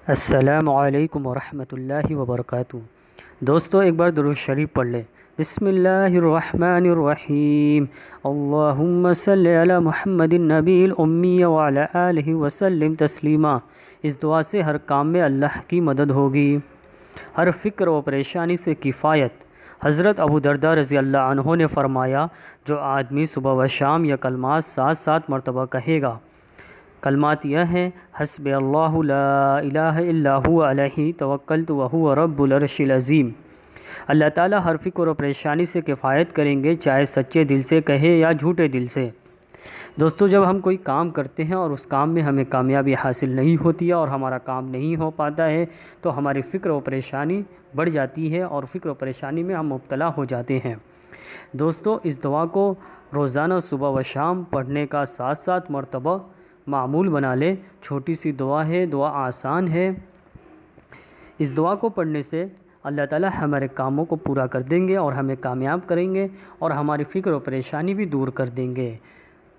السلام علیکم ورحمۃ اللہ وبرکاتہ۔ دوستو ایک بار درود شریف پڑھ لیں۔ بسم اللہ الرحمن الرحیم، اللہم صلی علی محمد النبی الامی وعلی آلہ وسلم تسلیما۔ اس دعا سے ہر کام میں اللہ کی مدد ہوگی، ہر فکر و پریشانی سے کفایت۔ حضرت ابو درداء رضی اللہ عنہ نے فرمایا، جو آدمی صبح و شام یہ کلمات 7 مرتبہ کہے گا، کلمات یہ ہیں: حسبی اللہ لا الہ الا هو علیہ توکلت وہو رب العرش العظیم۔ اللہ تعالیٰ ہر فکر و پریشانی سے کفایت کریں گے، چاہے سچے دل سے کہے یا جھوٹے دل سے۔ دوستو جب ہم کوئی کام کرتے ہیں اور اس کام میں ہمیں کامیابی حاصل نہیں ہوتی ہے اور ہمارا کام نہیں ہو پاتا ہے تو ہماری فکر و پریشانی بڑھ جاتی ہے اور فکر و پریشانی میں ہم مبتلا ہو جاتے ہیں۔ دوستو اس دعا کو روزانہ صبح و شام پڑھنے کا 7 مرتبہ معمول بنا لیں۔ چھوٹی سی دعا ہے، دعا آسان ہے۔ اس دعا کو پڑھنے سے اللہ تعالیٰ ہمارے کاموں کو پورا کر دیں گے اور ہمیں کامیاب کریں گے اور ہماری فکر و پریشانی بھی دور کر دیں گے۔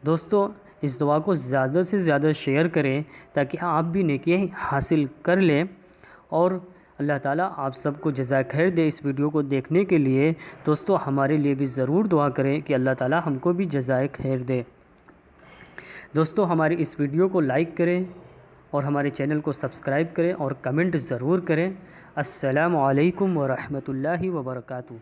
دوستو اس دعا کو زیادہ سے زیادہ شیئر کریں تاکہ آپ بھی نیکی حاصل کر لیں، اور اللہ تعالیٰ آپ سب کو جزائے خیر دے۔ اس ویڈیو کو دیکھنے کے لیے دوستو ہمارے لیے بھی ضرور دعا کریں کہ اللہ تعالیٰ ہم کو بھی جزائے خیر دے۔ دوستو ہماری اس ویڈیو کو لائک کریں اور ہمارے چینل کو سبسکرائب کریں اور کمنٹ ضرور کریں۔ السلام علیکم ورحمۃ اللہ وبرکاتہ۔